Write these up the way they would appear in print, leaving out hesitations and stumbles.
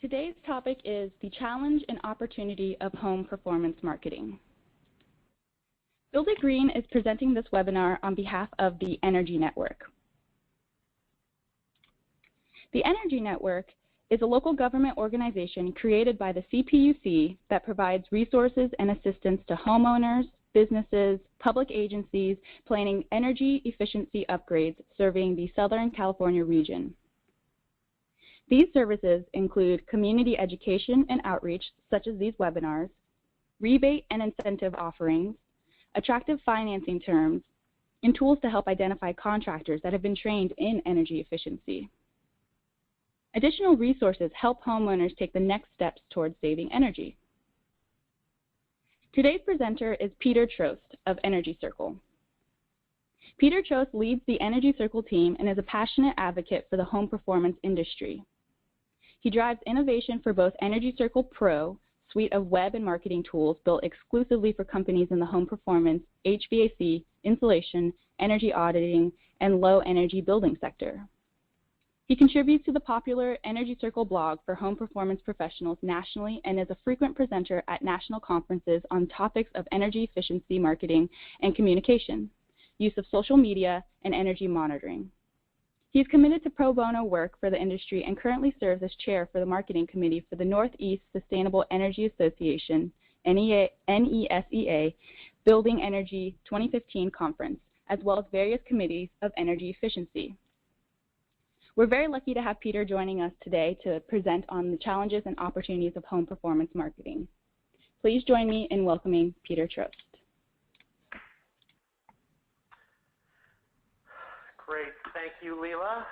Today's topic is the challenge and opportunity of home performance marketing. Billy Green is presenting this webinar on behalf of the Energy Network. The Energy Network is a local government organization created by the CPUC that provides resources and assistance to homeowners, businesses, public agencies planning energy efficiency upgrades serving the Southern California region. These services include community education and outreach, such as these webinars, rebate and incentive offerings, attractive financing terms, and tools to help identify contractors that have been trained in energy efficiency. Additional resources help homeowners take the next steps towards saving energy. Today's presenter is Peter Troast of Energy Circle. Peter Troast leads the Energy Circle team and is a passionate advocate for the home performance industry. He drives innovation for both Energy Circle Pro, suite of web and marketing tools built exclusively for companies in the home performance, HVAC, insulation, energy auditing, and low energy building sector. He contributes to the popular Energy Circle blog for home performance professionals nationally and is a frequent presenter at national conferences on topics of energy efficiency marketing and communication, use of social media, and energy monitoring. He is committed to pro bono work for the industry and currently serves as chair for the marketing committee for the Northeast Sustainable Energy Association, NESEA, Building Energy 2015 conference, as well as various committees of energy efficiency. We're very lucky to have Peter joining us today to present on the challenges and opportunities of home performance marketing. Please join me in welcoming Peter Troast. Great, thank you, Leela.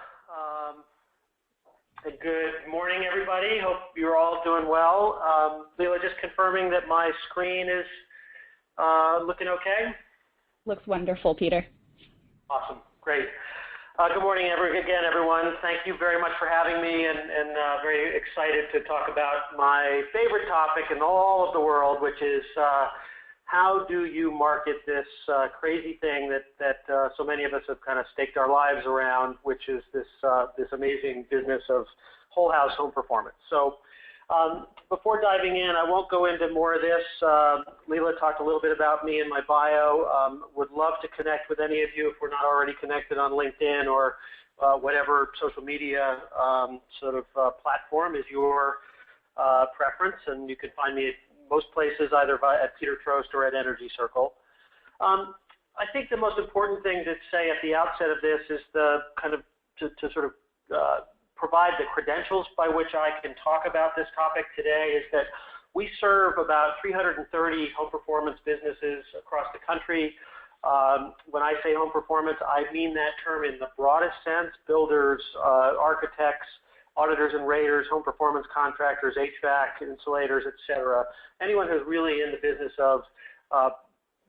Good morning, everybody. Hope you're all doing well. Leela, just confirming that my screen is looking okay? Looks wonderful, Peter. Awesome, great. Good morning again, everyone. Thank you very much for having me, and very excited to talk about my favorite topic in all of the world, which is how do you market this crazy thing that so many of us have kind of staked our lives around, which is this amazing business of whole house home performance. So before diving in, I won't go into more of this. Leela talked a little bit about me and my bio. Would love to connect with any of you if we're not already connected on LinkedIn or whatever social media platform is your preference, and you can find me at most places either at Peter Troast or at Energy Circle. I think the most important thing to say at the outset of this is the kind of to provide the credentials by which I can talk about this topic today is that we serve about 330 home performance businesses across the country. When I say home performance, I mean that term in the broadest sense: builders, architects, auditors and raters, home performance contractors, HVAC, insulators, etc. Anyone who's really in the business of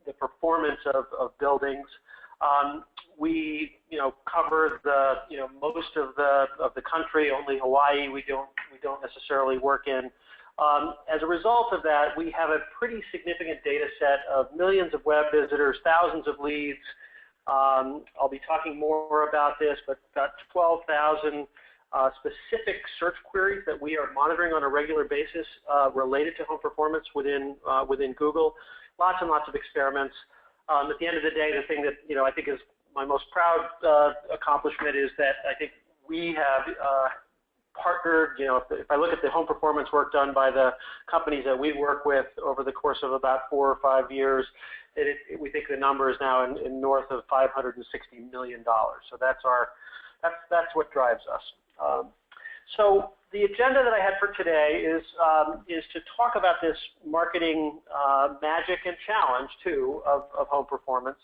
the performance of buildings. We cover the most of the country. Only Hawaii we don't necessarily work in. As a result of that, we have a pretty significant data set of millions of web visitors, thousands of leads. I'll be talking more about this, but about 12,000 specific search queries that we are monitoring on a regular basis related to home performance within Google. Lots and lots of experiments. At the end of the day, the thing that I think is my most proud accomplishment is that I think we have partnered. If I look at the home performance work done by the companies that we work with over the course of about 4 or 5 years, we think the number is now in north of $560 million. So that's what drives us. So the agenda that I had for today is to talk about this marketing magic and challenge too of home performance.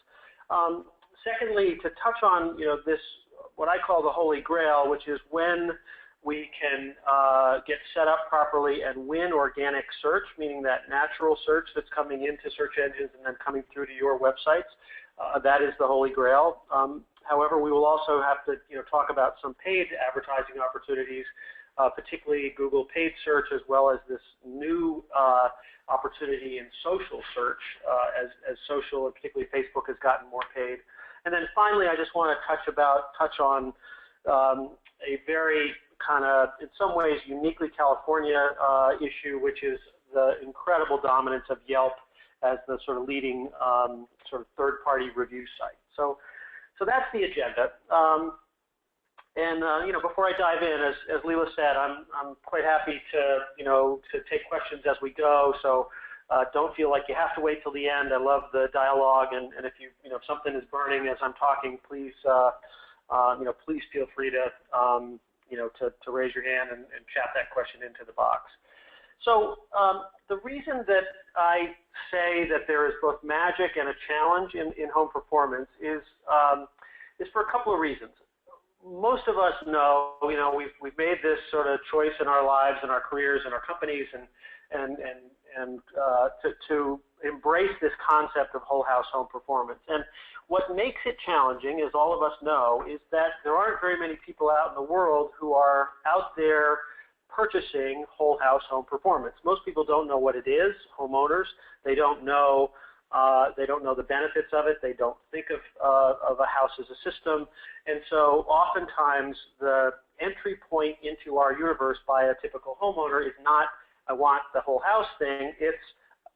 Secondly, to touch on this what I call the Holy Grail, which is when we can get set up properly and win organic search, meaning that natural search that's coming into search engines and then coming through to your websites. That is the Holy Grail. However, we will also have to talk about some paid advertising opportunities, particularly Google paid search, as well as this new opportunity in social search as social, and particularly Facebook, has gotten more paid. And then finally, I just want to touch on a very kind of, in some ways, uniquely California issue, which is the incredible dominance of Yelp as the sort of leading sort of third-party review site. So that's the agenda. Before I dive in, as Leela said, I'm quite happy to take questions as we go. So don't feel like you have to wait till the end. I love the dialogue, and if if something is burning as I'm talking, please please feel free to to raise your hand and chat that question into the box. So the reason that I say that there is both magic and a challenge in home performance is for a couple of reasons. Most of us know, we've made this sort of choice in our lives and our careers and our companies and to embrace this concept of whole house home performance. And what makes it challenging, as all of us know, is that there aren't very many people out in the world who are out there purchasing whole house home performance. Most people don't know what it is, homeowners. They don't know the benefits of it. They don't think of a house as a system. And so oftentimes the entry point into our universe by a typical homeowner is not, I want the whole house thing. It's,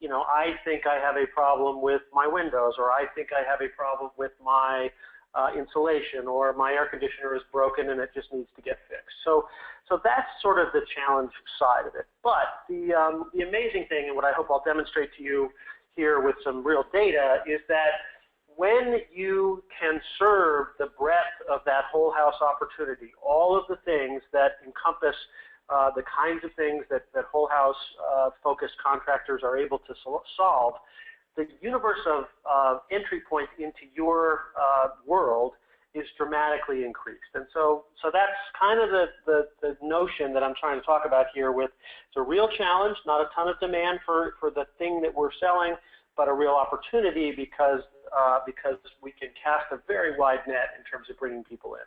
I think I have a problem with my windows, or I think I have a problem with my insulation, or my air conditioner is broken and it just needs to get fixed. So that's sort of the challenge side of it. But the amazing thing, and what I hope I'll demonstrate to you here with some real data, is that when you can serve the breadth of that whole house opportunity, all of the things that encompass the kinds of things that whole house focused contractors are able to solve, the universe of entry points into your world is dramatically increased. And so that's kind of the notion that I'm trying to talk about here with, it's a real challenge, not a ton of demand for the thing that we're selling, but a real opportunity because we can cast a very wide net in terms of bringing people in.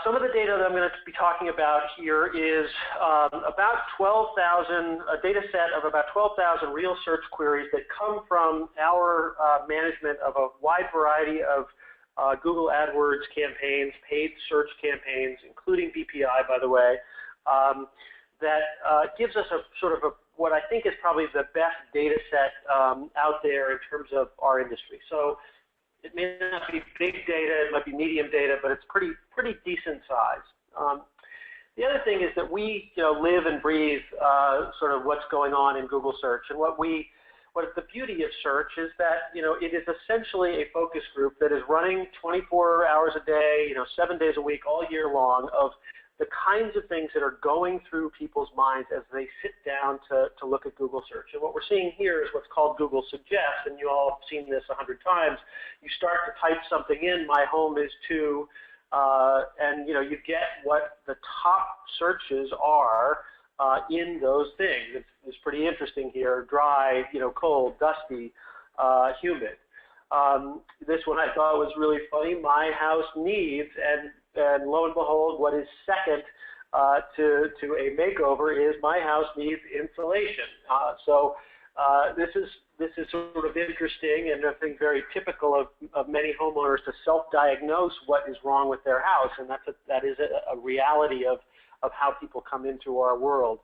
Some of the data that I'm going to be talking about here is about 12,000, a data set of about 12,000 real search queries that come from our management of a wide variety of Google AdWords campaigns, paid search campaigns, including BPI, by the way, that gives us a sort of what I think is probably the best data set out there in terms of our industry. So it may not be big data, it might be medium data, but it's pretty decent size. The other thing is that we live and breathe sort of what's going on in Google search, and what the beauty of search is that it is essentially a focus group that is running 24 hours a day, 7 days a week, all year long, of the kinds of things that are going through people's minds as they sit down to look at Google search. And what we're seeing here is what's called Google Suggest, and you all have seen this 100 times. You start to type something in, my home is to, and you get what the top searches are in those things. It's pretty interesting here: dry, cold, dusty, humid. This one I thought was really funny. My house needs, and lo and behold, what is second to a makeover is my house needs insulation. This is sort of interesting, and I think very typical of many homeowners to self-diagnose what is wrong with their house, and that is a reality of how people come into our world.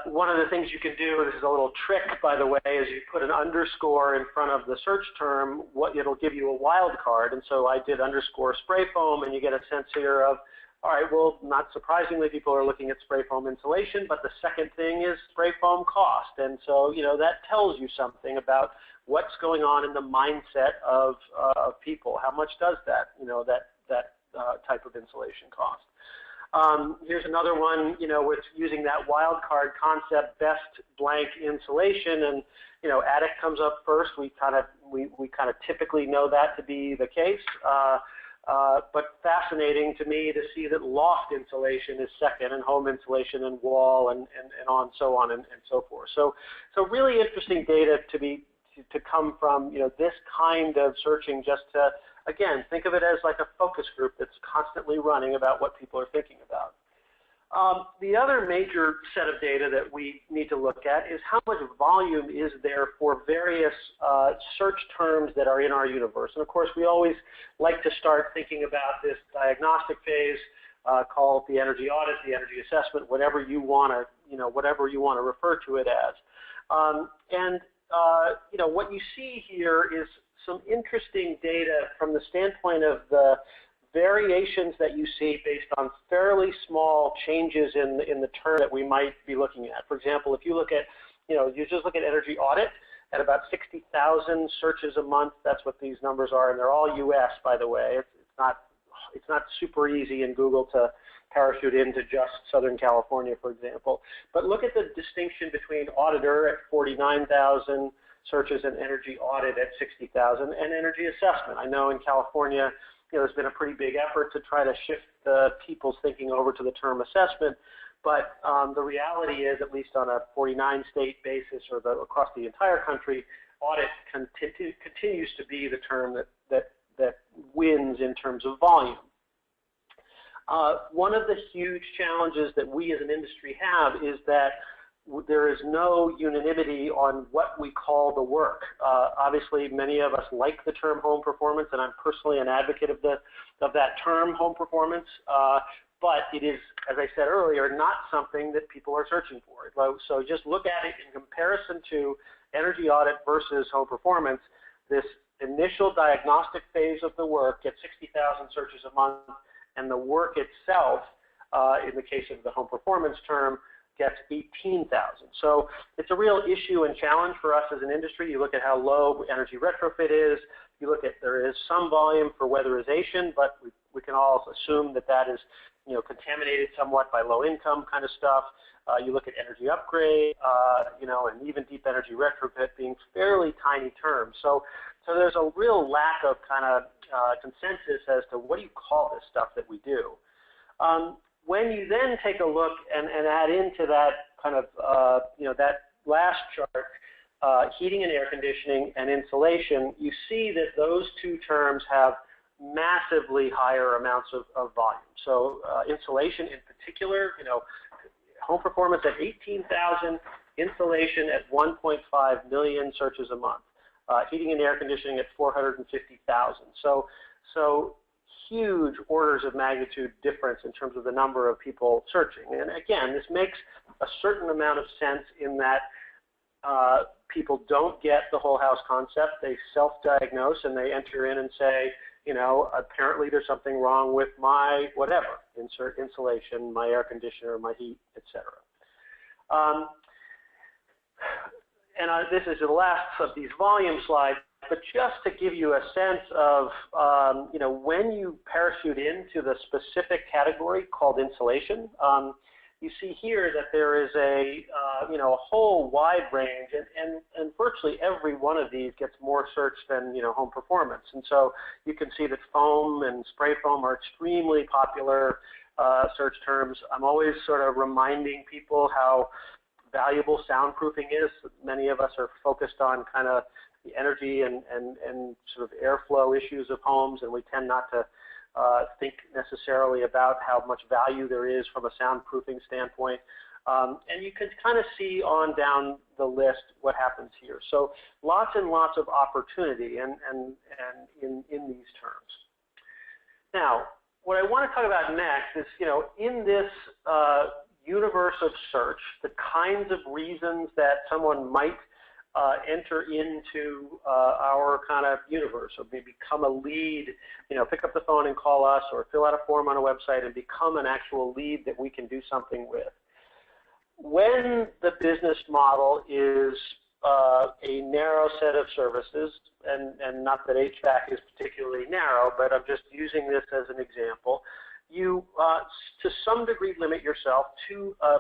One of the things you can do, this is a little trick, by the way, is you put an underscore in front of the search term, it'll give you a wild card. And so I did underscore spray foam, and you get a sense here of, all right, well, not surprisingly, people are looking at spray foam insulation, but the second thing is spray foam cost. And so, that tells you something about what's going on in the mindset of people. How much does that type of insulation cost? Here's another one, with using that wildcard concept, best blank insulation, and attic comes up first. We kind of typically know that to be the case, but fascinating to me to see that loft insulation is second, and home insulation and wall, and so on and so forth. So really interesting data to come from this kind of searching, just to, again, think of it as like a focus group that's constantly running about what people are thinking about. The other major set of data that we need to look at is how much volume is there for various search terms that are in our universe. And of course, we always like to start thinking about this diagnostic phase, call it the energy audit, the energy assessment, whatever you want to refer to it as. What you see here is some interesting data from the standpoint of the variations that you see based on fairly small changes in the term that we might be looking at. For example, if you look at, you just look at energy audit at about 60,000 searches a month. That's what these numbers are, and they're all U.S. by the way. It's not super easy in Google to parachute into just Southern California, for example. But look at the distinction between auditor at 49,000 searches and energy audit at 60,000 and energy assessment. I know in California, there's been a pretty big effort to try to shift people's thinking over to the term assessment, but the reality is, at least on a 49-state basis or across the entire country, audit continues to be the term that wins in terms of volume. One of the huge challenges that we as an industry have is that there is no unanimity on what we call the work. Obviously, many of us like the term home performance, and I'm personally an advocate of that term, home performance. But it is, as I said earlier, not something that people are searching for. So just look at it in comparison to energy audit versus home performance. This initial diagnostic phase of the work gets 60,000 searches a month, and the work itself, in the case of the home performance term, gets 18,000. So it's a real issue and challenge for us as an industry. You look at how low energy retrofit is. You look at there is some volume for weatherization, but we can all assume that that is contaminated somewhat by low income kind of stuff. You look at energy upgrade, and even deep energy retrofit being fairly tiny terms. So there's a real lack of kind of consensus as to what do you call this stuff that we do. When you then take a look and add into that kind of, that last chart, heating and air conditioning and insulation, you see that those two terms have massively higher amounts of volume. So insulation in particular, home performance at 18,000, insulation at 1.5 million searches a month, heating and air conditioning at 450,000. So huge orders of magnitude difference in terms of the number of people searching. And again, this makes a certain amount of sense in that people don't get the whole house concept. They self-diagnose and they enter in and say, apparently there's something wrong with my whatever, insert insulation, my air conditioner, my heat, etc. This is the last of these volume slides, but just to give you a sense of, when you parachute into the specific category called insulation, you see here that there is a whole wide range, and virtually every one of these gets more search than home performance. And so you can see that foam and spray foam are extremely popular search terms. I'm always sort of reminding people how valuable soundproofing is. Many of us are focused on kind of the energy and sort of airflow issues of homes, and we tend not to think necessarily about how much value there is from a soundproofing standpoint. And you can kind of see on down the list what happens here. So lots and lots of opportunity in these terms. Now, what I want to talk about next is, in this universe of search, the kinds of reasons that someone might enter into our kind of universe, or maybe become a lead, pick up the phone and call us, or fill out a form on a website and become an actual lead that we can do something with. When the business model is a narrow set of services, and not that HVAC is particularly narrow, but I'm just using this as an example, you, to some degree, limit yourself to a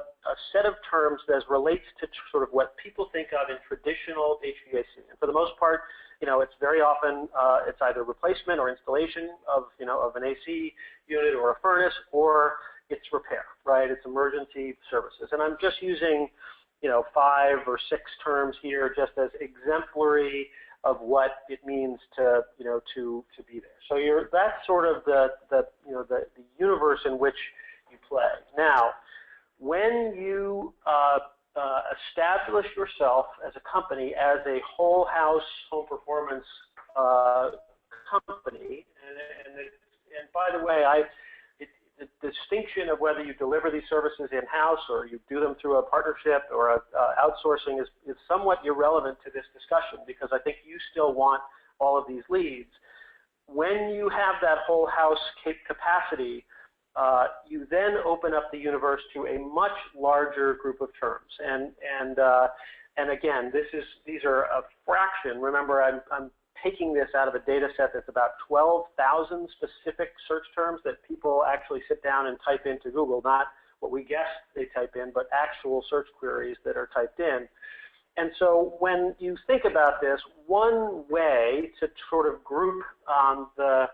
set of terms that relates to sort of what people think of in traditional HVAC. And for the most part, it's very often it's either replacement or installation of an AC unit or a furnace, or it's repair, right? It's emergency services. And I'm just using 5 or 6 terms here just as exemplary of what it means to be there. So that's sort of the universe in which you play. Now, when you establish yourself as a company as a whole house home performance company, and by the way, the distinction of whether you deliver these services in-house or you do them through a partnership or outsourcing is somewhat irrelevant to this discussion, because I think you still want all of these leads. When you have that whole house capacity, you then open up the universe to a much larger group of terms. And again, these are a fraction. Remember, I'm taking this out of a data set that's about 12,000 specific search terms that people actually sit down and type into Google, not what we guess they type in, but actual search queries that are typed in. And so when you think about this, one way to sort of group the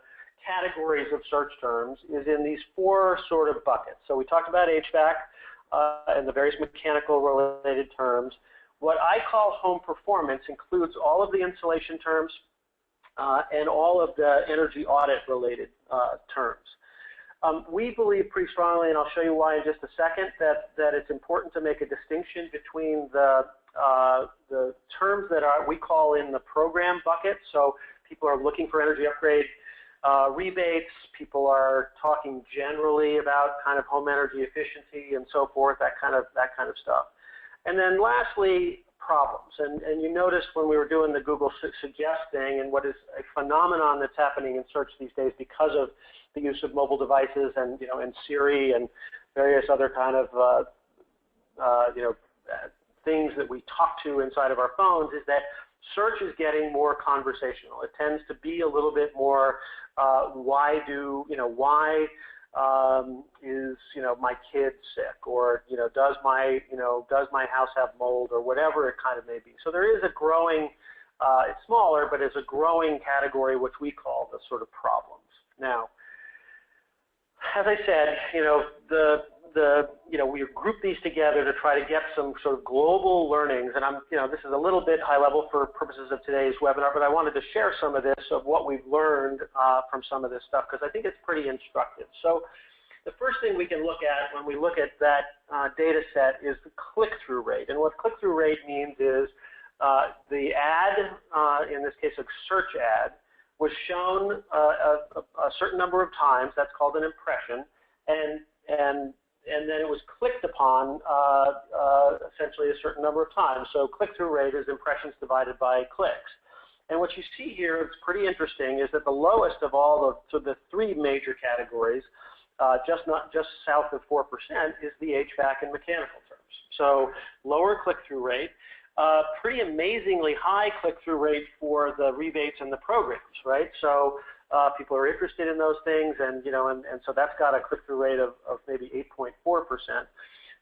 categories of search terms is in these four sort of buckets. So we talked about HVAC and the various mechanical related terms. What I call home performance includes all of the insulation terms and all of the energy audit related terms. We believe pretty strongly, and I'll show you why in just a second, that it's important to make a distinction between the terms that we call in the program bucket. So people are looking for energy upgrade rebates, people are talking generally about kind of home energy efficiency and so forth, that kind of stuff. And then lastly, problems. And you noticed when we were doing the Google Suggest thing, and what is a phenomenon that's happening in search these days because of the use of mobile devices and and Siri and various other kind of things that we talk to inside of our phones, is that search is getting more conversational. It tends to be a little bit more why is my kid sick, or does my house have mold, or whatever it kind of may be. So there is a growing, it's smaller, but it's a growing category which we call the sort of problems. Now, as I said, we group these together to try to get some sort of global learnings, and this is a little bit high level for purposes of today's webinar, but I wanted to share some of this, of what we've learned from some of this stuff, because I think it's pretty instructive. So the first thing we can look at when we look at that data set is the click-through rate. And what click-through rate means is the ad, in this case a search ad, was shown a certain number of times. That's called an impression, and then it was clicked upon essentially a certain number of times. So click-through rate is impressions divided by clicks. And what you see here, it's pretty interesting, is that the lowest of all of the three major categories, just south of 4%, is the HVAC and mechanical terms. So lower click-through rate, pretty amazingly high click-through rate for the rebates and the programs, right? So people are interested in those things, and so that's got a click-through rate of maybe 8.4%.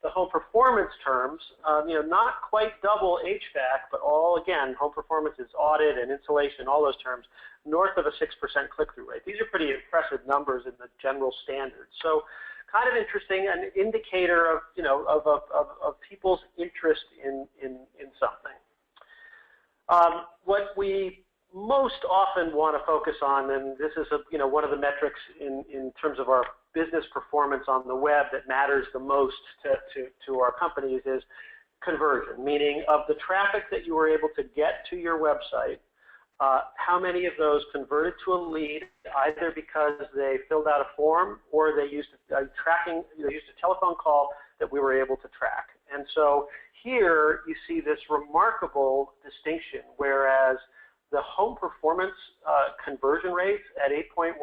The home performance terms, not quite double HVAC, but all, again, home performance is audit and insulation, all those terms, north of a 6% click-through rate. These are pretty impressive numbers in the general standards. So kind of interesting, an indicator of people's interest in something. What we most often want to focus on, and this is one of the metrics in terms of our business performance on the web that matters the most to our companies, is conversion, meaning of the traffic that you were able to get to your website, how many of those converted to a lead, either because they filled out a form or they used a telephone call that we were able to track. And so here you see this remarkable distinction, whereas the home performance conversion rate at 8.1%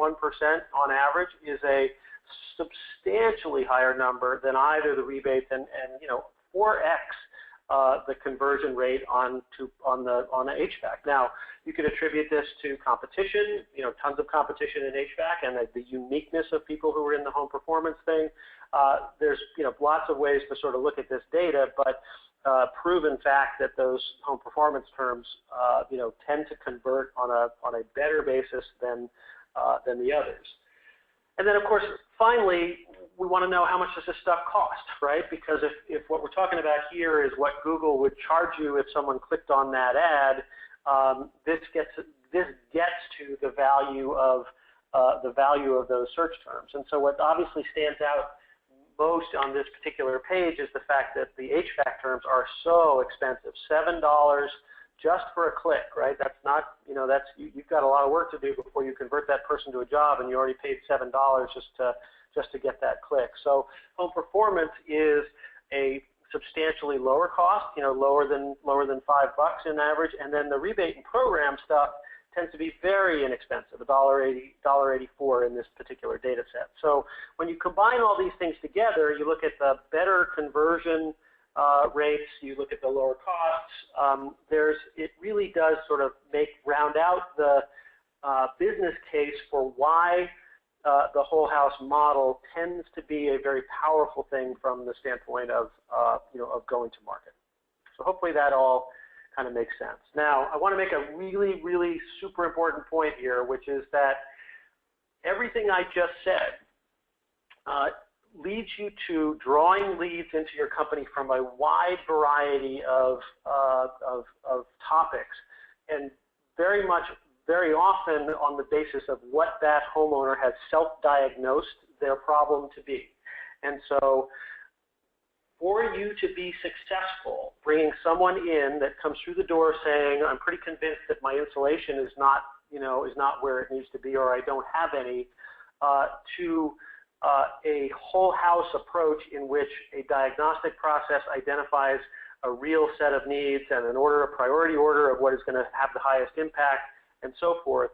on average is a substantially higher number than either the rebates and 4x the conversion rate on the HVAC. Now, you could attribute this to competition, tons of competition in HVAC, and the uniqueness of people who are in the home performance thing. There's lots of ways to sort of look at this data, but proven fact that those home performance terms tend to convert on a better basis than the others. And then, of course, finally, we want to know how much does this stuff cost, right? Because if what we're talking about here is what Google would charge you if someone clicked on that ad, this gets to the value of those search terms. And so what obviously stands out most on this particular page is the fact that the HVAC terms are so expensive. $7 just for a click, right? That's not, you've got a lot of work to do before you convert that person to a job, and you already paid $7 just to get that click. So home performance is a substantially lower cost, lower than $5 in average, and then the rebate and program stuff tends to be very inexpensive, $1.84 in this particular data set. So when you combine all these things together, you look at the better conversion rates, you look at the lower costs, it really does sort of round out the business case for why the whole house model tends to be a very powerful thing from the standpoint of going to market. So hopefully that all kind of makes sense. Now, I want to make a really, really super important point here, which is that everything I just said leads you to drawing leads into your company from a wide variety of topics, and very often on the basis of what that homeowner has self-diagnosed their problem to be. And so for you to be successful, bringing someone in that comes through the door saying, I'm pretty convinced that my insulation is not where it needs to be, or I don't have any, to a whole house approach in which a diagnostic process identifies a real set of needs and a priority order of what is going to have the highest impact, and so forth.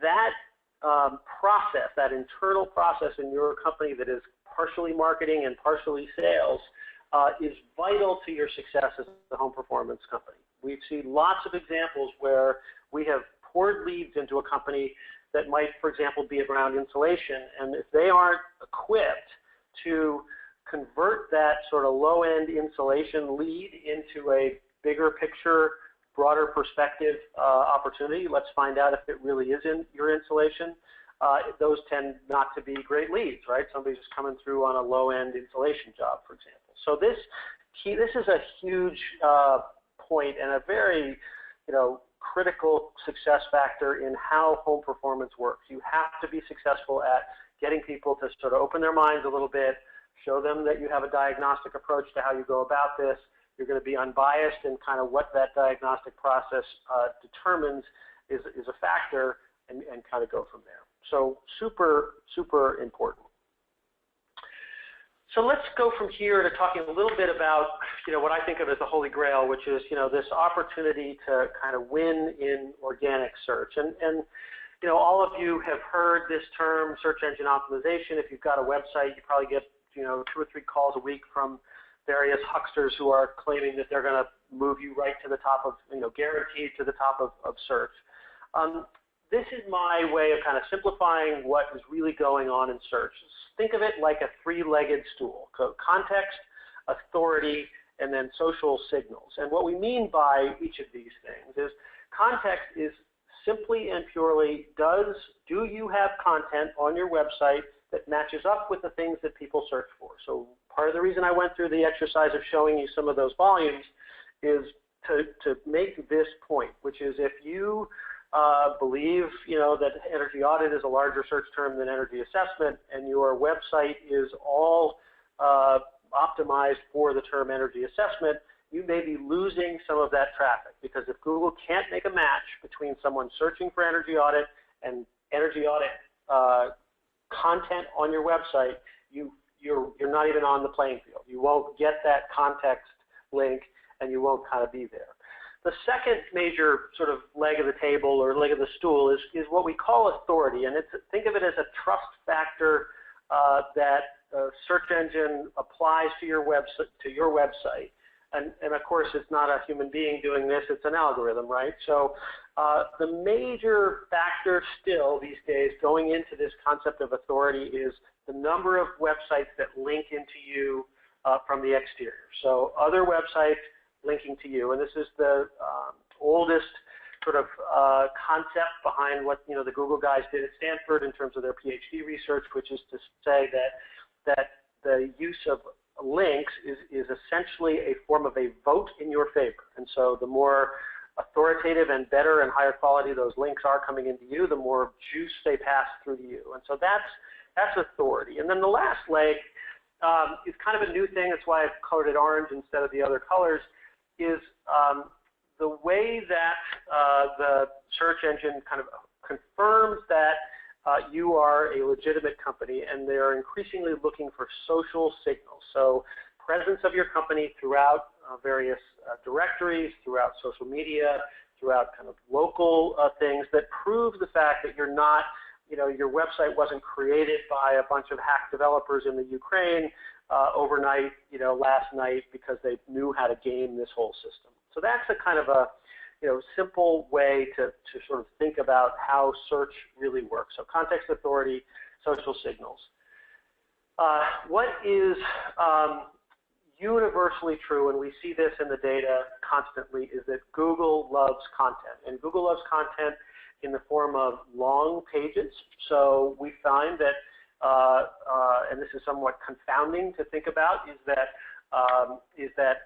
That process, that internal process in your company that is partially marketing and partially sales, is vital to your success as a home performance company. We've seen lots of examples where we have poured leads into a company that might, for example, be around insulation, and if they aren't equipped to convert that sort of low-end insulation lead into a bigger picture, broader perspective opportunity, let's find out if it really is in your insulation, those tend not to be great leads, right? Somebody's just coming through on a low-end insulation job, for example. So this is a huge point and a very, critical success factor in how home performance works. You have to be successful at getting people to sort of open their minds a little bit, show them that you have a diagnostic approach to how you go about this. You're going to be unbiased in kind of what that diagnostic process determines is a factor, and kind of go from there. So super, super important. So let's go from here to talking a little bit about what I think of as the Holy Grail, which is this opportunity to kind of win in organic search. And all of you have heard this term, search engine optimization. If you've got a website, you probably get 2 or 3 calls a week from various hucksters who are claiming that they're going to move you right to the top of, guaranteed to the top of search. This is my way of kind of simplifying what is really going on in search. Think of it like a 3-legged stool: context, authority, and then social signals. And what we mean by each of these things is context is simply and purely, do you have content on your website that matches up with the things that people search for? So part of the reason I went through the exercise of showing you some of those volumes is to make this point, which is if you believe that energy audit is a larger search term than energy assessment, and your website is all optimized for the term energy assessment, you may be losing some of that traffic, because if Google can't make a match between someone searching for energy audit and energy audit content on your website, you're not even on the playing field. You won't get that context link, and you won't kind of be there. The second major sort of leg of the table or leg of the stool is what we call authority, and think of it as a trust factor that a search engine applies to your website. And of course, it's not a human being doing this; it's an algorithm, right? So the major factor still these days going into this concept of authority is the number of websites that link into you from the exterior. So other websites linking to you, and this is the oldest sort of concept behind what the Google guys did at Stanford in terms of their PhD research, which is to say that the use of links is essentially a form of a vote in your favor. And so the more authoritative and better and higher quality those links are coming into you, the more juice they pass through to you. And so that's authority. And then the last leg is kind of a new thing. That's why I've colored it orange instead of the other colors, is the way that the search engine kind of confirms that you are a legitimate company, and they are increasingly looking for social signals. So presence of your company throughout various directories, throughout social media, throughout kind of local things that prove the fact that you're not, your website wasn't created by a bunch of hack developers in the Ukraine overnight, last night because they knew how to game this whole system. So that's a kind of a simple way to sort of think about how search really works. So context authority, social signals. What is universally true, and we see this in the data constantly, is that Google loves content. And Google loves content in the form of long pages. So we find that, and this is somewhat confounding to think about, is that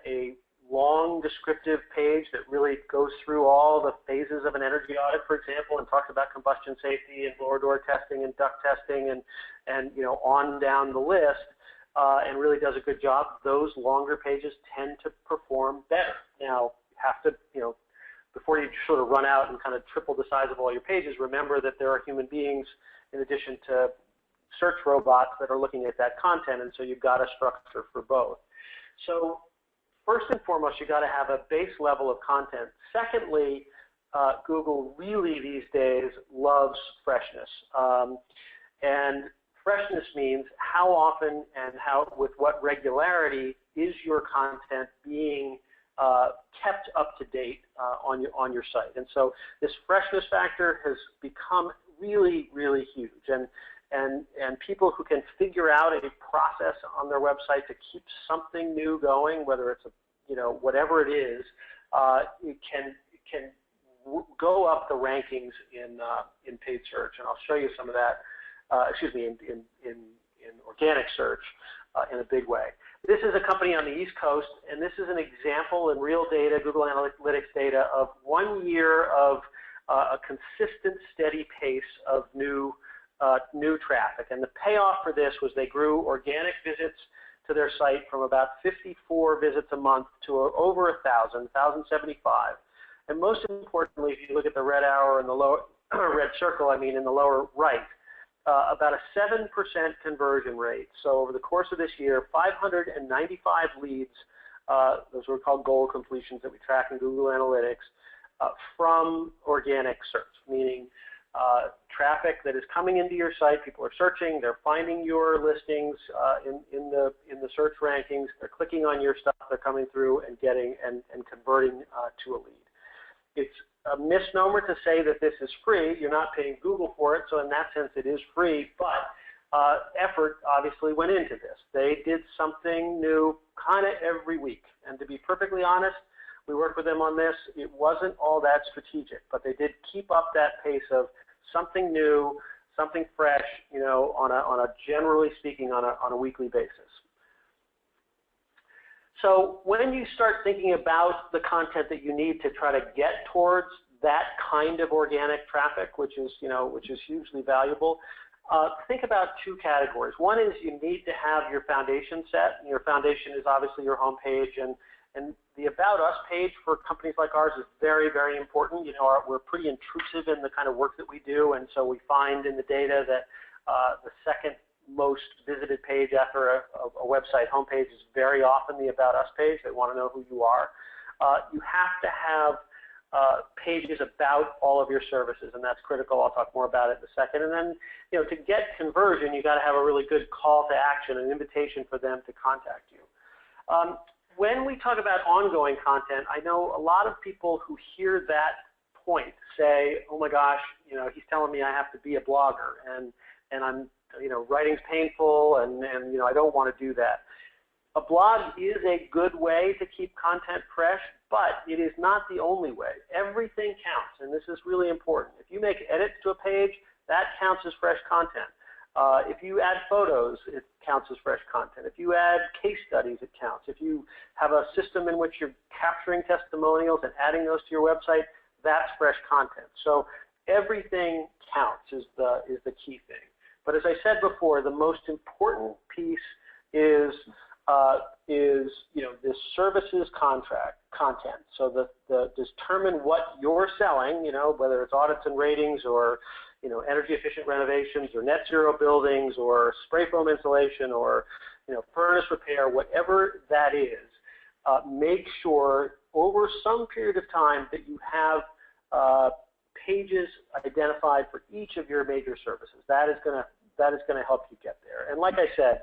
a long descriptive page that really goes through all the phases of an energy audit, for example, and talks about combustion safety and blower door testing and duct testing and on down the list, and really does a good job. Those longer pages tend to perform better. Now, you have to, before you sort of run out and kind of triple the size of all your pages, remember that there are human beings in addition to search robots that are looking at that content, and so you've got a structure for both. So first and foremost, you've got to have a base level of content. Secondly, Google really these days loves freshness. And freshness means how often and with what regularity is your content being kept up to date on your site. And so this freshness factor has become really, really huge. And people who can figure out a process on their website to keep something new going, whether it's whatever it is, it can go up the rankings in paid search, and I'll show you some of that. In organic search in a big way. This is a company on the East Coast, and this is an example in real data, Google Analytics data, of 1 year of a consistent, steady pace of new traffic. And the payoff for this was they grew organic visits to their site from about 54 visits a month to over 1,000, 1,075. And most importantly, if you look at the red arrow in the lower red circle, in the lower right, about a 7% conversion rate. So over the course of this year, 595 leads, those were called goal completions that we track in Google Analytics, from organic search, meaning traffic that is coming into your site. People are searching, they're finding your listings in the search rankings, they're clicking on your stuff, they're coming through and getting and converting to a lead. It's a misnomer to say that this is free. You're not paying Google for it, so in that sense it is free, but effort obviously went into this. They did something new kind of every week, and to be perfectly honest, we worked with them on this. It wasn't all that strategic, but they did keep up that pace of something new, something fresh, on a generally speaking, on a weekly basis. So when you start thinking about the content that you need to try to get towards that kind of organic traffic, which is hugely valuable, think about two categories. One is you need to have your foundation set, and your foundation is obviously your home page, and the About Us page for companies like ours is very, very important. We're pretty intrusive in the kind of work that we do, and so we find in the data that the second most visited page after a website homepage is very often the About Us page. They want to know who you are. You have to have pages about all of your services, and that's critical. I'll talk more about it in a second. And then, to get conversion, you got to have a really good call to action, an invitation for them to contact you. When we talk about ongoing content, I know a lot of people who hear that point say, "Oh my gosh, he's telling me I have to be a blogger, and I'm writing's painful, and I don't want to do that." A blog is a good way to keep content fresh, but it is not the only way. Everything counts, and this is really important. If you make edits to a page, that counts as fresh content. If you add photos, it counts as fresh content. If you add case studies, it counts. If you have a system in which you're capturing testimonials and adding those to your website, that's fresh content. So everything counts is the key thing. But as I said before, the most important piece is this services content. So the determine what you're selling, whether it's audits and ratings or energy efficient renovations or net zero buildings or spray foam insulation or furnace repair, whatever that is. Make sure over some period of time that you have pages identified for each of your major services. That is going to help you get there. And like I said,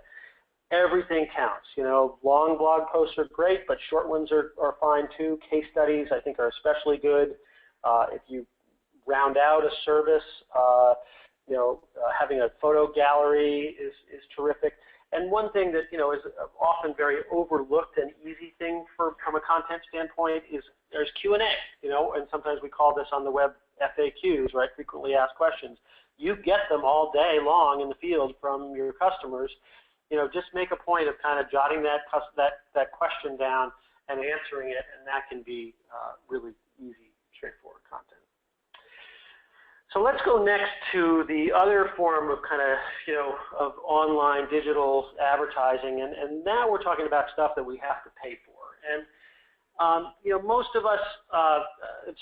everything counts. Long blog posts are great, but short ones are fine too. Case studies I think are especially good. If you round out a service, having a photo gallery is terrific. And one thing that is often very overlooked and easy thing from a content standpoint is there's Q&A. And sometimes we call this on the web FAQs, right? Frequently asked questions. You get them all day long in the field from your customers. Just make a point of kind of jotting that question down and answering it, and that can be really easy, straightforward content. So let's go next to the other form of kind of, of online digital advertising, and now we're talking about stuff that we have to pay for. And most of us have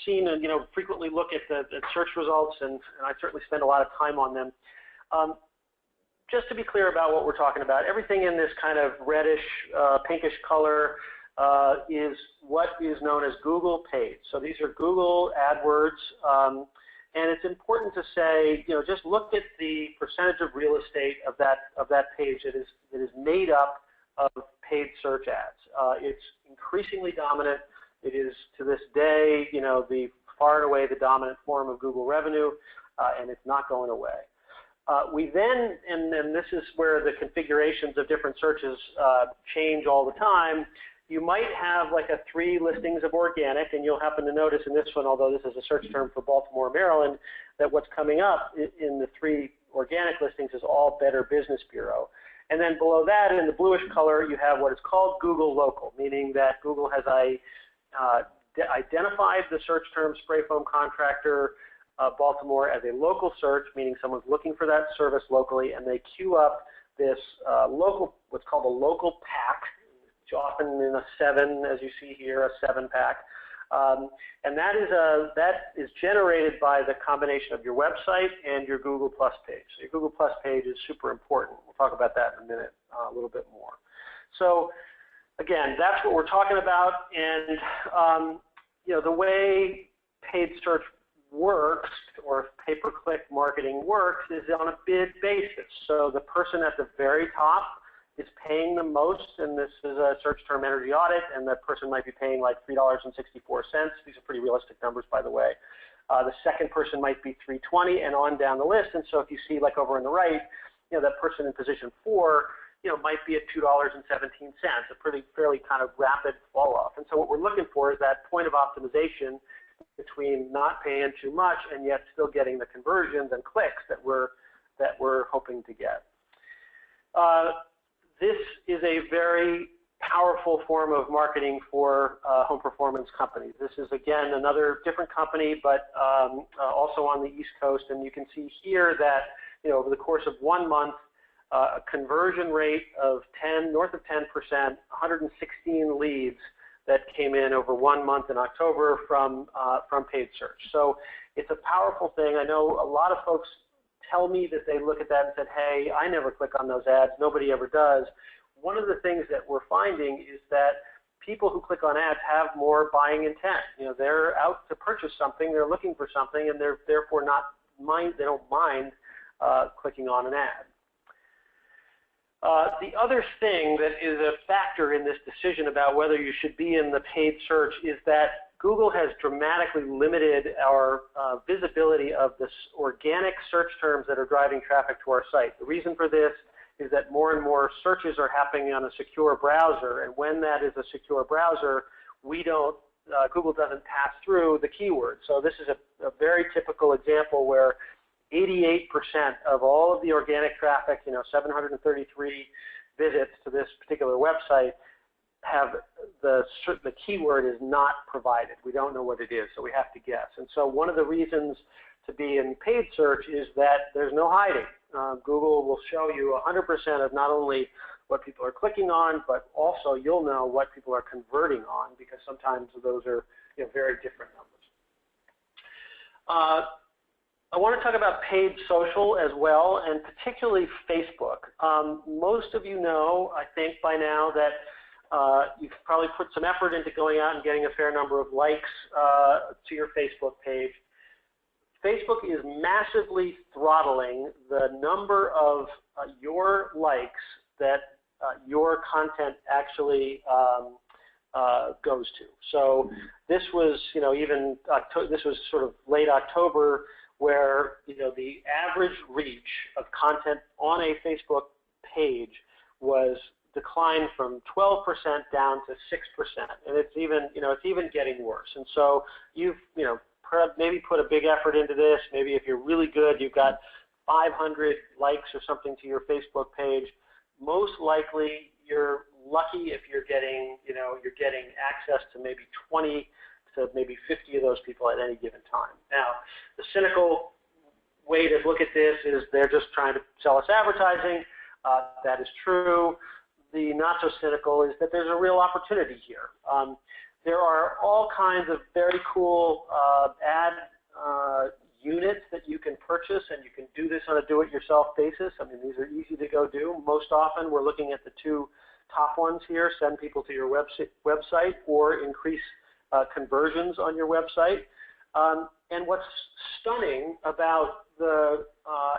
seen and frequently look at the search results, and I certainly spend a lot of time on them. Just to be clear about what we're talking about, everything in this kind of reddish, pinkish color is what is known as Google paid. So these are Google AdWords, and it's important to say, just look at the percentage of real estate of that page that is made up of paid search ads. It's increasingly dominant. It is to this day, the far and away the dominant form of Google revenue, and it's not going away. We then, and this is where the configurations of different searches change all the time. You might have like 3 listings of organic, and you'll happen to notice in this one, although this is a search term for Baltimore, Maryland, that what's coming up in the 3 organic listings is all Better Business Bureau. And then below that, in the bluish color, you have what is called Google Local, meaning that Google has identified the search term spray foam contractor Baltimore as a local search, meaning someone's looking for that service locally, and they queue up this what's called a local pack, which often in a 7, as you see here, a 7-pack. And that is generated by the combination of your website and your Google Plus page. So your Google Plus page is super important. We'll talk about that in a minute, a little bit more. So again, that's what we're talking about. And the way paid search works, or pay-per-click marketing works, is on a bid basis. So the person at the very top is paying the most, and this is a search term energy audit, and that person might be paying like $3.64. These are pretty realistic numbers, by the way. The second person might be $3.20 and on down the list. And so if you see like over on the right, that person in position 4, might be at $2.17, a fairly kind of rapid fall off. And so what we're looking for is that point of optimization between not paying too much and yet still getting the conversions and clicks that we're hoping to get. This is a very powerful form of marketing for home performance companies. This is, again, another different company, but also on the East Coast. And you can see here that over the course of 1 month, a conversion rate of north of 10%, 116 leads that came in over 1 month in October from paid search. So it's a powerful thing. I know a lot of folks tell me that they look at that and said, hey, I never click on those ads. Nobody ever does. One of the things that we're finding is that people who click on ads have more buying intent. They're out to purchase something, they're looking for something, and they're therefore they don't mind clicking on an ad. The other thing that is a factor in this decision about whether you should be in the paid search is that Google has dramatically limited our visibility of the organic search terms that are driving traffic to our site. The reason for this is that more and more searches are happening on a secure browser, and when that is a secure browser, Google doesn't pass through the keyword. So this is a very typical example where 88% of all of the organic traffic, 733 visits to this particular website, have the keyword is not provided. We don't know what it is, so we have to guess. And so one of the reasons to be in paid search is that there's no hiding. Google will show you 100% of not only what people are clicking on, but also you'll know what people are converting on, because sometimes those are very different numbers. I want to talk about paid social as well, and particularly Facebook. Most of you know, I think by now, that you've probably put some effort into going out and getting a fair number of likes to your Facebook page. Facebook is massively throttling the number of your likes that your content actually goes to. So this was, even this was sort of late October, where the average reach of content on a Facebook page was declined from 12% down to 6%, and it's even getting worse. And so you've maybe put a big effort into this. Maybe if you're really good, you've got 500 likes or something to your Facebook page. Most likely, you're lucky if you're getting access to maybe 20 to maybe 50 of those people at any given time. Now, the cynical way to look at this is they're just trying to sell us advertising. That is true. The not so cynical is that there's a real opportunity here. There are all kinds of very cool ad units that you can purchase, and you can do this on a do-it-yourself basis. I mean, these are easy to go do. Most often, we're looking at the two top ones here: send people to your website or increase conversions on your website. And what's stunning about the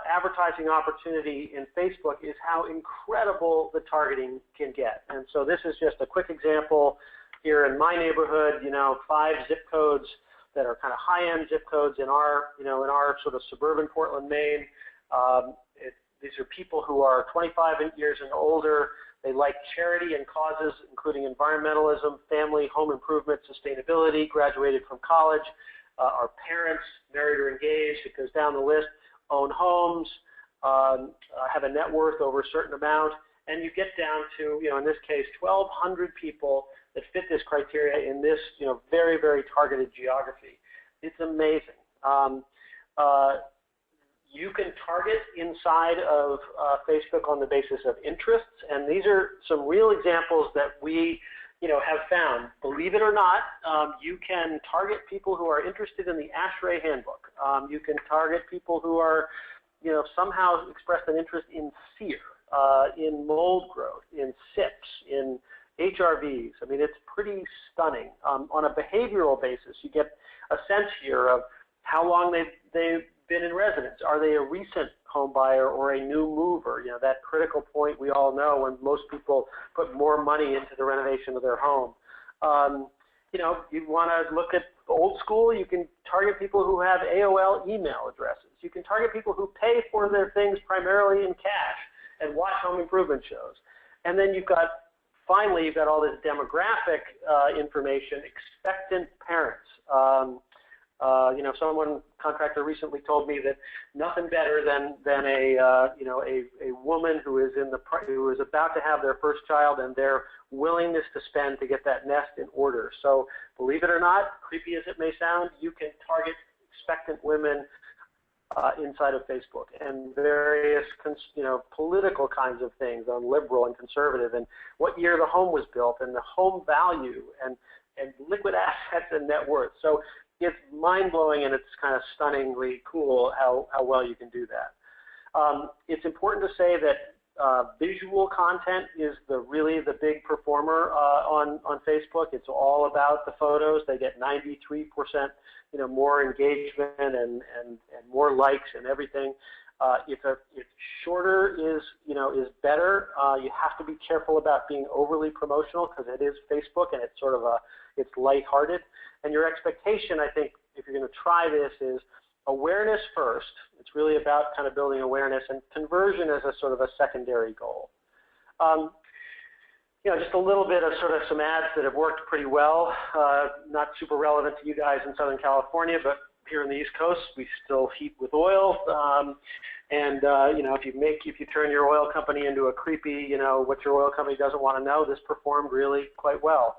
advertising opportunity in Facebook is how incredible the targeting can get. And so this is just a quick example here in my neighborhood. 5 zip codes that are kind of high-end zip codes in our sort of suburban Portland, Maine. These are people who are 25 years and older. They like charity and causes, including environmentalism, family, home improvement, sustainability, graduated from college, are parents, married or engaged, it goes down the list, own homes, have a net worth over a certain amount, and you get down to, in this case, 1,200 people that fit this criteria in this, very, very targeted geography. It's amazing. You can target inside of Facebook on the basis of interests, and these are some real examples that we have found. Believe it or not, you can target people who are interested in the ASHRAE handbook. You can target people who are, somehow expressed an interest in SEER, in mold growth, in SIPs, in HRVs. I mean, it's pretty stunning. On a behavioral basis, you get a sense here of how long they've been in residence. Are they a recent home buyer or a new mover? That critical point we all know when most people put more money into the renovation of their home. You want to look at old school, you can target people who have AOL email addresses. You can target people who pay for their things primarily in cash and watch home improvement shows. And then finally, you've got all this demographic information, expectant parents. Contractor recently told me that nothing better than a woman who is about to have their first child and their willingness to spend to get that nest in order. So believe it or not, creepy as it may sound, you can target expectant women inside of Facebook, and various political kinds of things on liberal and conservative, and what year the home was built, and the home value, and liquid assets and net worth. So it's mind-blowing, and it's kind of stunningly cool how well you can do that. It's important to say that visual content is really the big performer on Facebook. It's all about the photos. They get 93% more engagement and more likes and everything. It's shorter is better. You have to be careful about being overly promotional because it is Facebook and it's sort of it's lighthearted. And your expectation, I think, if you're going to try this, is awareness first. It's really about kind of building awareness, and conversion as a sort of a secondary goal. Just a little bit of sort of some ads that have worked pretty well. Not super relevant to you guys in Southern California, but here in the East Coast, we still heat with oil. If you turn your oil company into a creepy, what your oil company doesn't want to know, this performed really quite well.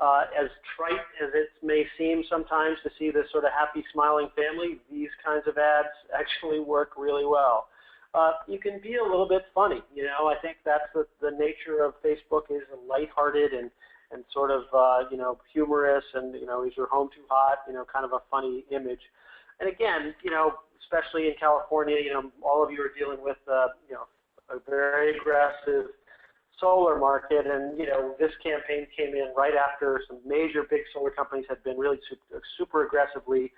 As trite as it may seem sometimes to see this sort of happy, smiling family, these kinds of ads actually work really well. you can be a little bit funny. You know, I think that's the nature of Facebook is lighthearted and sort of, you know, humorous and, you know, is your home too hot, you know, kind of a funny image. And again, you know, especially in California, you know, all of you are dealing with, you know, a very aggressive solar market, and you know, this campaign came in right after some major big solar companies had been really super aggressively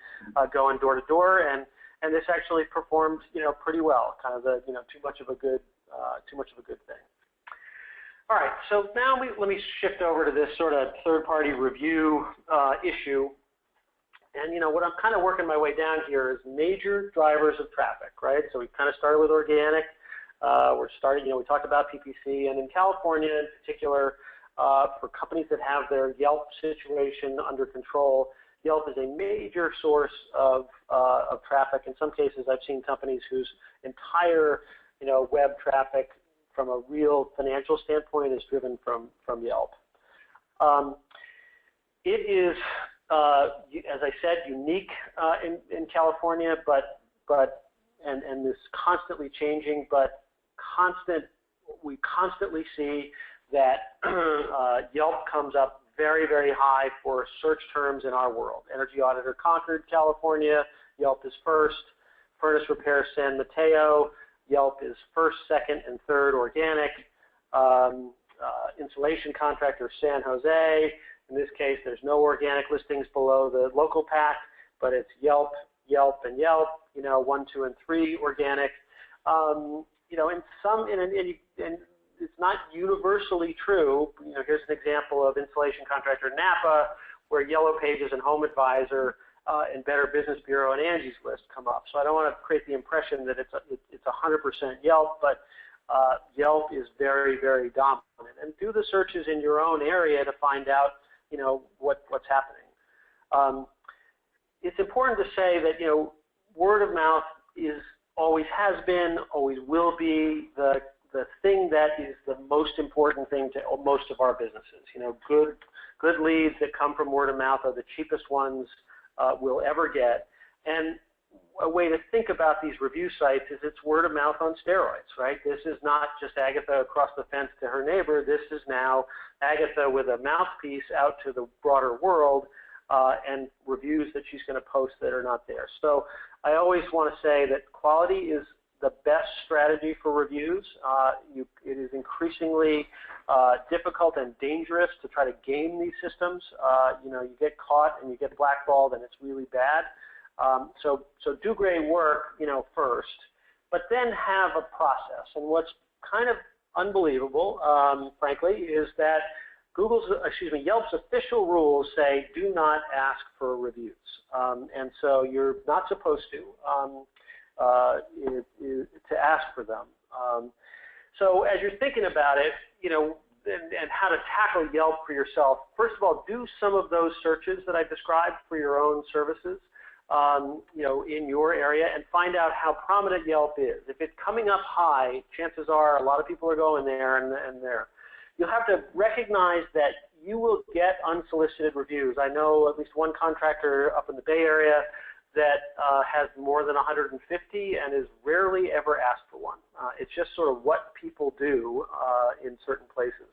going door to door, and this actually performed, you know, pretty well. Kind of the, you know, too much of a good thing. All right, so now let me shift over to this sort of third-party review issue. And you know, what I'm kind of working my way down here is major drivers of traffic, right? So we kind of started with organic. We're starting, you know, we talked about PPC, and in California in particular, for companies that have their Yelp situation under control, Yelp is a major source of traffic. In some cases, I've seen companies whose entire, you know, web traffic from a real financial standpoint is driven from Yelp. It is, as I said, unique in California, and is constantly changing, but we constantly see that Yelp comes up very, very high for search terms in our world. Energy Auditor Concord, California, Yelp is first. Furnace Repair San Mateo, Yelp is first, second, and third organic. Insulation Contractor San Jose, in this case there's no organic listings below the local pack, but it's Yelp, and Yelp, you know, 1, 2, and 3 organic. You know, and it's not universally true. You know, here's an example of Insulation Contractor Napa, where Yellow Pages and Home Advisor and Better Business Bureau and Angie's List come up. So I don't want to create the impression that it's 100% Yelp, but Yelp is very, very dominant. And do the searches in your own area to find out, you know, what's happening. It's important to say that, you know, word of mouth always has been, always will be the thing that is the most important thing to most of our businesses. You know, good leads that come from word of mouth are the cheapest ones we'll ever get. And a way to think about these review sites is it's word of mouth on steroids, right? This is not just Agatha across the fence to her neighbor. This is now Agatha with a mouthpiece out to the broader world and reviews that she's going to post that are not there. So I always want to say that quality is the best strategy for reviews. It is increasingly difficult and dangerous to try to game these systems. You know, you get caught and you get blackballed and it's really bad. So do great work, you know, first, but then have a process. And what's kind of unbelievable, frankly, is that Yelp's official rules say do not ask for reviews, and so you're not supposed to ask for them. So as you're thinking about it, you know, and how to tackle Yelp for yourself, first of all, do some of those searches that I described for your own services, you know, in your area, and find out how prominent Yelp is. If it's coming up high, chances are a lot of people are going there and there. You'll have to recognize that you will get unsolicited reviews. I know at least one contractor up in the Bay Area that has more than 150 and is rarely ever asked for one. It's just sort of what people do in certain places.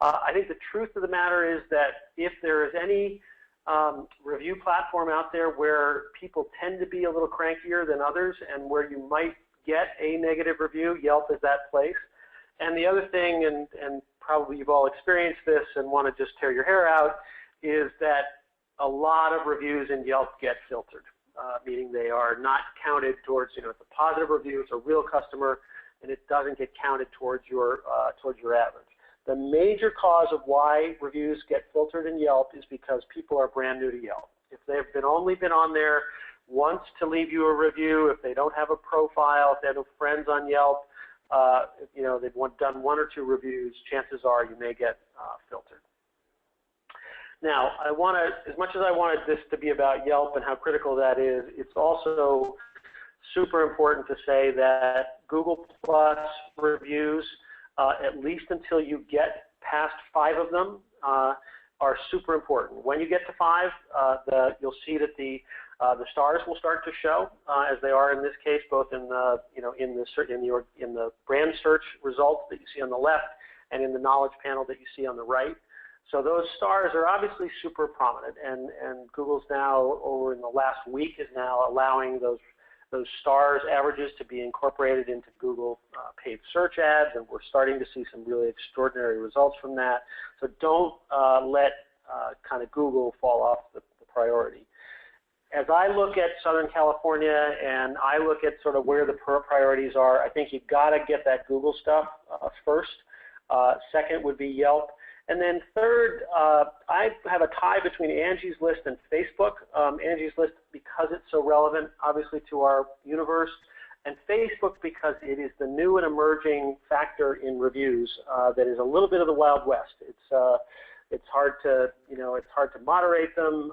I think the truth of the matter is that if there is any review platform out there where people tend to be a little crankier than others and where you might get a negative review, Yelp is that place. And the other thing, and probably you've all experienced this and want to just tear your hair out, is that a lot of reviews in Yelp get filtered, meaning they are not counted towards, you know, it's a positive review, it's a real customer, and it doesn't get counted towards your average. The major cause of why reviews get filtered in Yelp is because people are brand new to Yelp. If they've only been on there once to leave you a review, if they don't have a profile, if they have no friends on Yelp, you know, they've done 1 or 2 reviews, chances are you may get filtered. Now, as much as I wanted this to be about Yelp and how critical that is, it's also super important to say that Google Plus reviews, at least until you get past 5 of them, are super important. When you get to 5, you'll see that the The stars will start to show, as they are in this case, both in the in the brand search results that you see on the left and in the knowledge panel that you see on the right. So those stars are obviously super prominent, and Google's now, over in the last week, is now allowing those stars averages to be incorporated into Google paid search ads, and we're starting to see some really extraordinary results from that. So don't let kind of Google fall off the priority. As I look at Southern California and I look at sort of where the priorities are, I think you've got to get that Google stuff first. Second would be Yelp. And then third, I have a tie between Angie's List and Facebook. Angie's List because it's so relevant, obviously, to our universe, and Facebook because it is the new and emerging factor in reviews that is a little bit of the Wild West. It's hard to, it's hard to moderate them.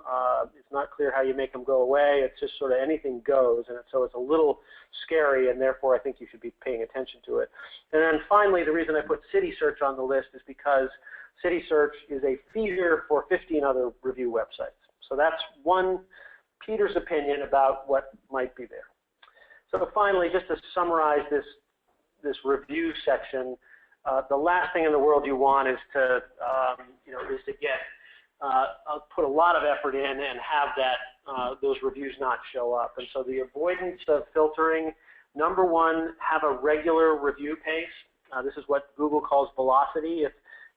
It's not clear how you make them go away. It's just sort of anything goes, and so it's a little scary, and therefore I think you should be paying attention to it. And then finally, the reason I put City Search on the list is because City Search is a feeder for 15 other review websites. So that's one Peter's opinion about what might be there. So finally, just to summarize this review section, the last thing in the world you want is to put a lot of effort in and have that those reviews not show up. And so the avoidance of filtering, number one, have a regular review pace. This is what Google calls velocity.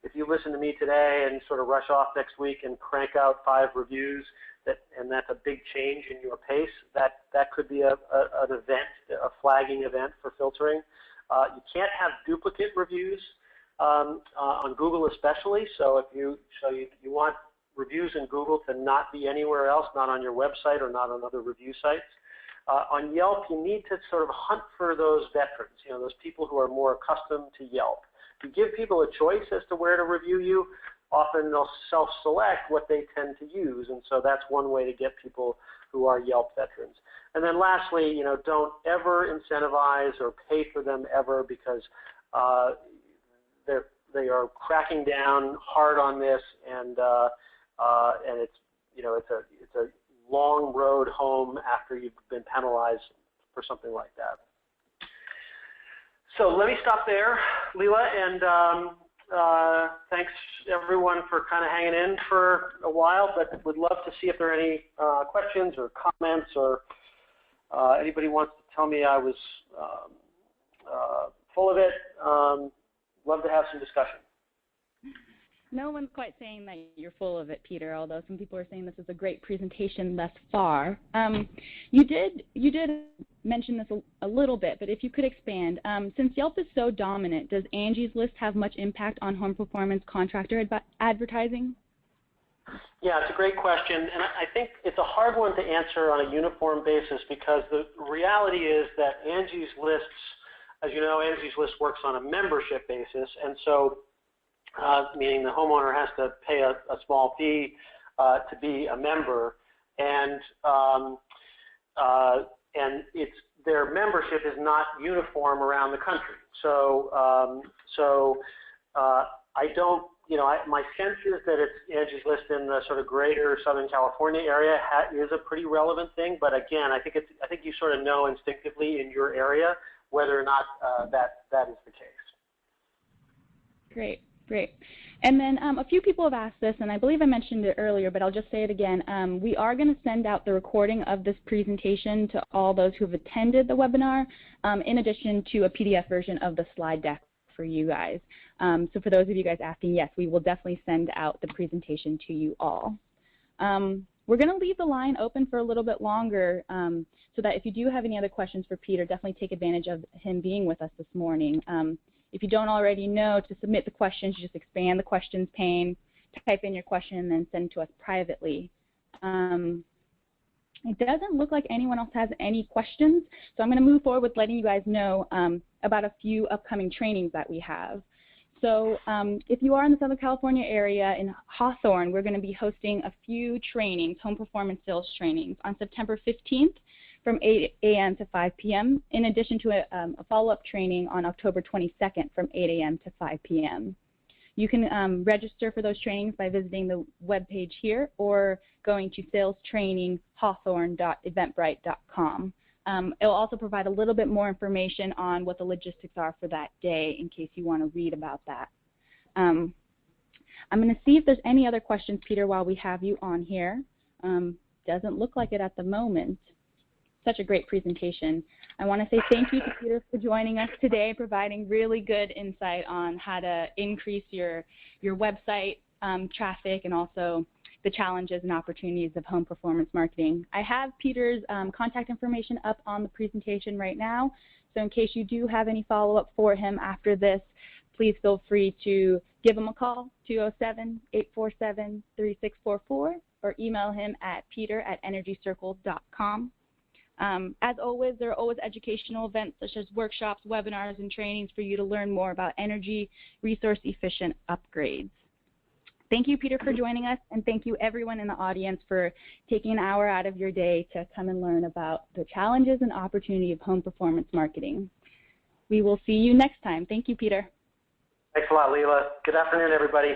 If you listen to me today and sort of rush off next week and crank out 5 reviews, and that's a big change in your pace, that could be an event, a flagging event for filtering. You can't have duplicate reviews on Google especially. So if you want reviews in Google to not be anywhere else, not on your website or not on other review sites. On Yelp, you need to sort of hunt for those veterans, those people who are more accustomed to Yelp. You give people a choice as to where to review you. Often they'll self-select what they tend to use, and so that's one way to get people who are Yelp veterans. And then lastly, don't ever incentivize or pay for them ever, because they are cracking down hard on this, and it's a long road home after you've been penalized for something like that. So let me stop there, Leela, and thanks everyone for kind of hanging in for a while, but would love to see if there are any questions or comments, or anybody wants to tell me I was full of it. Love to have some discussion. No one's quite saying that you're full of it, Peter, although some people are saying this is a great presentation thus far. You did mention this a little bit, but if you could expand. Since Yelp is so dominant, does Angie's List have much impact on home performance contractor advertising? Yeah, it's a great question, and I think it's a hard one to answer on a uniform basis, because the reality is that Angie's Lists, as you know, Angie's List works on a membership basis, and so meaning the homeowner has to pay a small fee to be a member, and their membership is not uniform around the country. So I don't, my sense is that it's Angie's List in the sort of greater Southern California area is a pretty relevant thing, but again, I think you sort of know instinctively in your area whether or not that is the case. Great. Great. And then a few people have asked this, and I believe I mentioned it earlier, but I'll just say it again. We are going to send out the recording of this presentation to all those who have attended the webinar, in addition to a PDF version of the slide deck for you guys. So for those of you guys asking, yes, we will definitely send out the presentation to you all. We're going to leave the line open for a little bit longer, so that if you do have any other questions for Peter, definitely take advantage of him being with us this morning. If you don't already know, to submit the questions, you just expand the questions pane, type in your question, and then send to us privately. It doesn't look like anyone else has any questions, so I'm going to move forward with letting you guys know about a few upcoming trainings that we have. So if you are in the Southern California area in Hawthorne, we're going to be hosting a few trainings, home performance sales trainings, on September 15th from 8 a.m. to 5 p.m., in addition to a follow-up training on October 22nd from 8 a.m. to 5 p.m. You can register for those trainings by visiting the webpage here or going to salestrainingHawthorne.eventbrite.com. It'll also provide a little bit more information on what the logistics are for that day in case you want to read about that. I'm going to see if there's any other questions, Peter, while we have you on here. Doesn't look like it at the moment. Such a great presentation. I want to say thank you to Peter for joining us today, providing really good insight on how to increase your website traffic and also the challenges and opportunities of home performance marketing. I have Peter's contact information up on the presentation right now, so in case you do have any follow-up for him after this, please feel free to give him a call, 207-847-3644, or email him at peter@energycircle.com. As always, there are always educational events such as workshops, webinars, and trainings for you to learn more about energy resource-efficient upgrades. Thank you, Peter, for joining us, and thank you everyone in the audience for taking an hour out of your day to come and learn about the challenges and opportunity of home performance marketing. We will see you next time. Thank you, Peter. Thanks a lot, Leila. Good afternoon, everybody.